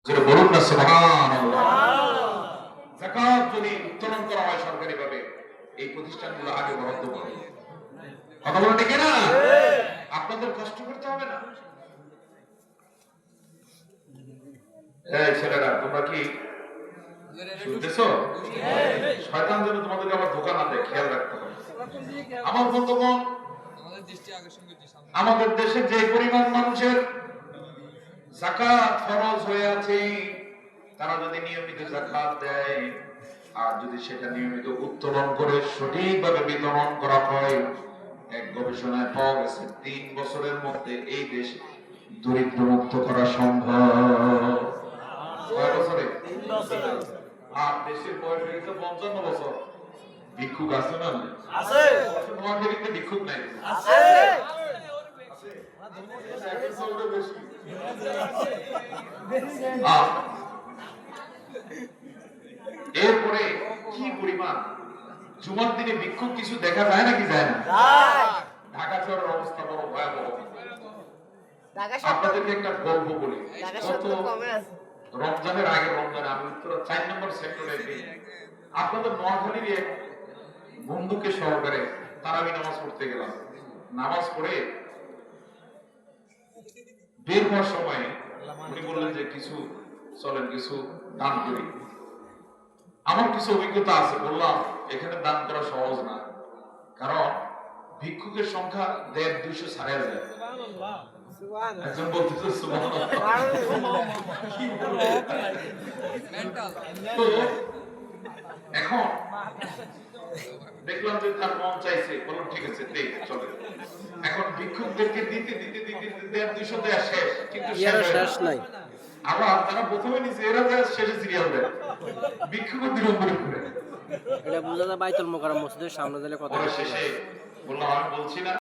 যেটা বলুন না সুবহানাল্লাহ। যাকাত যদি উত্তোলন করা হয় সরকারিভাবে এই প্রতিষ্ঠানগুলো আগে বরাদ্দ করে। কথা বলেন ঠিক না? আপনাদের কষ্ট করতে হবে না। এই ছেলেরা তোমরা কি শুনতেছো? শয়তান যেন তোমাদেরকে আবার ধোঁকা না দেয়, খেয়াল রাখতে হবে। আমার বন্ধুগণ, আমাদের দেশে যে পরিমাণ মানুষের যাকাত ফরজ হয়ে আছে, তারা যদি নিয়মিত যাকাত দেয় আর যদি সেটা নিয়মিত উত্তোলন করে সঠিকভাবে বিতরণ করা হয়, এক গবেষণায় পাওয়া গেছে 3 বছরের মধ্যে এই দেশ দরিদ্র মুক্ত করা সম্ভব। কয় বছরে? 3 বছরে। আর দেশের বয়স হয়ে গেছে 55 বছর। ভিক্ষুক আছে না? আছে। নোয়াখালীতে ভিক্ষুক নাই? আছে। এরপরে কি পরিমাণ জুমার দিনে ভিক্ষুক কিছু দেখা যায় নাকি যায় না? ঢাকা শহরের অবস্থা বড় ভয়াবহ। আপনাদেরকে একটা গল্প বলি। রমজানের আগে রমজানে আমি উত্তরা 4 নম্বর সেক্টরে আপনাদের নোয়াখালীর এক বন্ধুকে সহকারে তারাবি নামাজ পড়তে গেলাম। নামাজ পড়ে বের হওয়ার সময় উনি বললেন যে কিছু চলেন কিছু দান করি। আমার কিছু অভিজ্ঞতা আছে, বললাম এখানে দান করা সহজ না, কারণ ভিক্ষুকের সংখ্যা 150-200 ছাড়িয়ে যায়। একজন বলতেছে সুবহানাল্লাহ। তো এখন দেখলাম যে তার মন চাইছে, বললাম ঠিক আছে দেই, চলে। এখন ভিক্ষুকদেরকে দিতে দিতে দিতে 150-200 দেয়া শেষ, কিন্তু শেষ নাই। আবার তারা প্রথমে নিচে এরা যায় শেষে সিরিয়াল দেয়, ভিক্ষুকের বিলম্বন করে। এটা বোঝা যায় বাইতুল মোকাররম মসজিদের সামনে দিলে কথা শেষে বললাম আমি বলছি না